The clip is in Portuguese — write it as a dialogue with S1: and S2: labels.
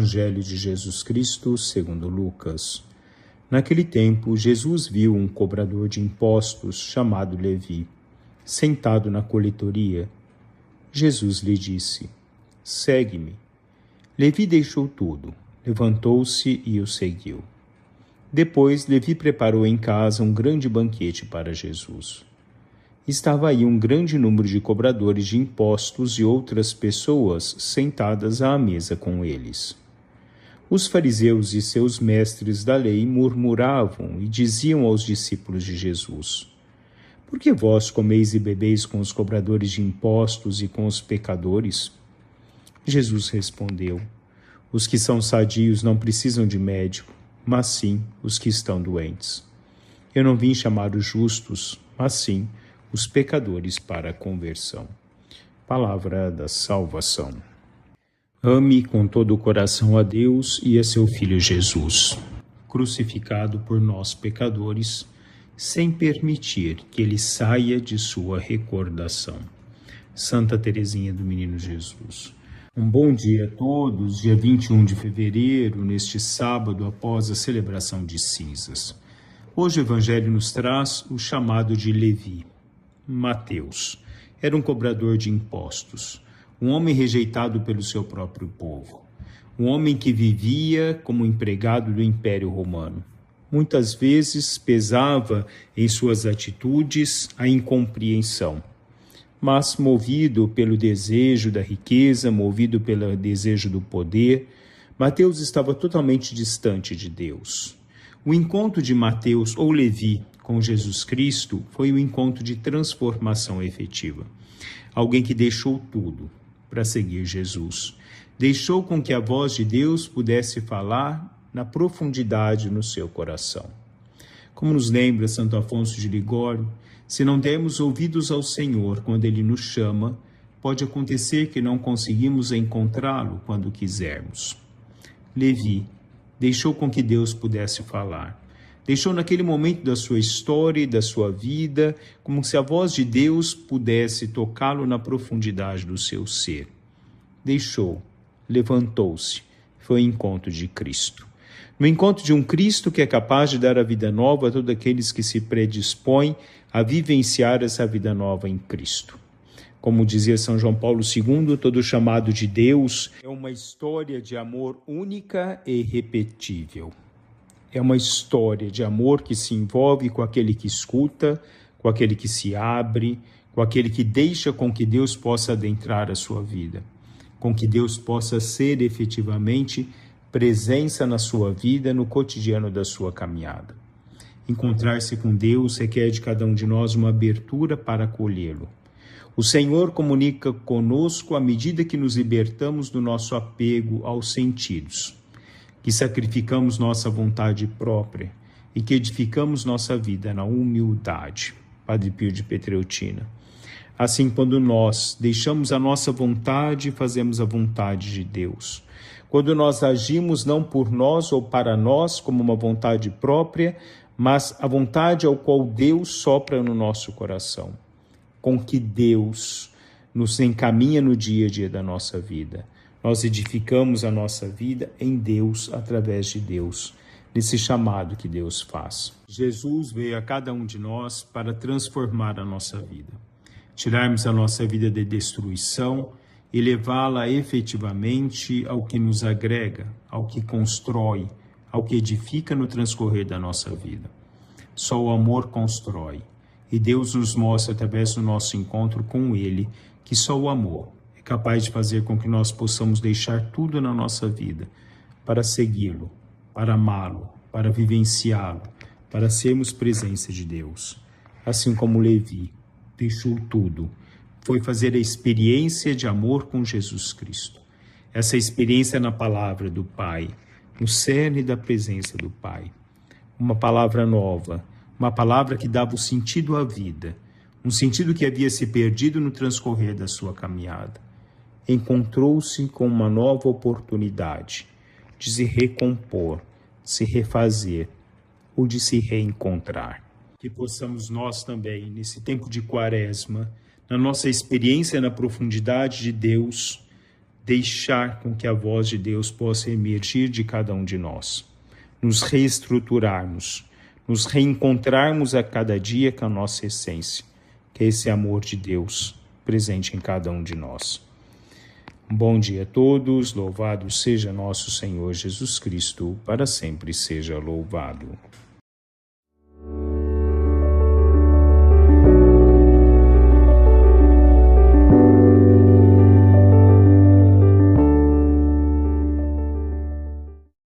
S1: Evangelho de Jesus Cristo, segundo Lucas. Naquele tempo, Jesus viu um cobrador de impostos chamado Levi, sentado na coletoria. Jesus lhe disse: "Segue-me." Levi deixou tudo, levantou-se e o seguiu. Depois, Levi preparou em casa um grande banquete para Jesus. Estava aí um grande número de cobradores de impostos e outras pessoas sentadas à mesa com eles. Os fariseus e seus mestres da lei murmuravam e diziam aos discípulos de Jesus: "Por que vós comeis e bebeis com os cobradores de impostos e com os pecadores?" Jesus respondeu: "Os que são sadios não precisam de médico, mas sim os que estão doentes. Eu não vim chamar os justos, mas sim os pecadores para a conversão." Palavra da salvação. Ame com todo o coração a Deus e a seu Filho Jesus, crucificado por nós pecadores, sem permitir que ele saia de sua recordação. Santa Teresinha do Menino Jesus. Um bom dia a todos, dia 21 de fevereiro, neste sábado após a celebração de cinzas. Hoje o Evangelho nos traz o chamado de Levi. Mateus era um cobrador de impostos, um homem rejeitado pelo seu próprio povo, um homem que vivia como empregado do Império Romano. Muitas vezes pesava em suas atitudes a incompreensão, mas movido pelo desejo da riqueza, movido pelo desejo do poder, Mateus estava totalmente distante de Deus. O encontro de Mateus ou Levi com Jesus Cristo foi um encontro de transformação efetiva. Alguém que deixou tudo para seguir Jesus. Deixou com que a voz de Deus pudesse falar na profundidade no seu coração. Como nos lembra Santo Afonso de Ligório, se não dermos ouvidos ao Senhor quando Ele nos chama, pode acontecer que não conseguimos encontrá-lo quando quisermos. Levi deixou com que Deus pudesse falar. Deixou naquele momento da sua história e da sua vida, como se a voz de Deus pudesse tocá-lo na profundidade do seu ser. Deixou, levantou-se, foi ao encontro de Cristo. No encontro de um Cristo que é capaz de dar a vida nova a todos aqueles que se predispõem a vivenciar essa vida nova em Cristo. Como dizia São João Paulo II, todo chamado de Deus é uma história de amor única e irrepetível. É uma história de amor que se envolve com aquele que escuta, com aquele que se abre, com aquele que deixa com que Deus possa adentrar a sua vida, com que Deus possa ser efetivamente presença na sua vida, no cotidiano da sua caminhada. Encontrar-se com Deus requer de cada um de nós uma abertura para acolhê-lo. O Senhor comunica conosco à medida que nos libertamos do nosso apego aos sentidos, que sacrificamos nossa vontade própria e que edificamos nossa vida na humildade. Padre Pio de Petreutina. Assim, quando nós deixamos a nossa vontade, fazemos a vontade de Deus. Quando nós agimos não por nós ou para nós, como uma vontade própria, mas a vontade ao qual Deus sopra no nosso coração, com que Deus nos encaminha no dia a dia da nossa vida. Nós edificamos a nossa vida em Deus, através de Deus, nesse chamado que Deus faz. Jesus veio a cada um de nós para transformar a nossa vida, tirarmos a nossa vida de destruição e levá-la efetivamente ao que nos agrega, ao que constrói, ao que edifica no transcorrer da nossa vida. Só o amor constrói, e Deus nos mostra através do nosso encontro com Ele que só o amor é capaz de fazer com que nós possamos deixar tudo na nossa vida para segui-lo, para amá-lo, para vivenciá-lo, para sermos presença de Deus. Assim como Levi deixou tudo, foi fazer a experiência de amor com Jesus Cristo. Essa experiência na palavra do Pai, no cerne da presença do Pai. Uma palavra nova, uma palavra que dava o sentido à vida, um sentido que havia se perdido no transcorrer da sua caminhada. Encontrou-se com uma nova oportunidade de se recompor, de se refazer ou de se reencontrar. Que possamos nós também, nesse tempo de Quaresma, na nossa experiência na profundidade de Deus, deixar com que a voz de Deus possa emergir de cada um de nós, nos reestruturarmos, nos reencontrarmos a cada dia com a nossa essência, que é esse amor de Deus presente em cada um de nós. Um bom dia a todos, louvado seja nosso Senhor Jesus Cristo, para sempre seja louvado.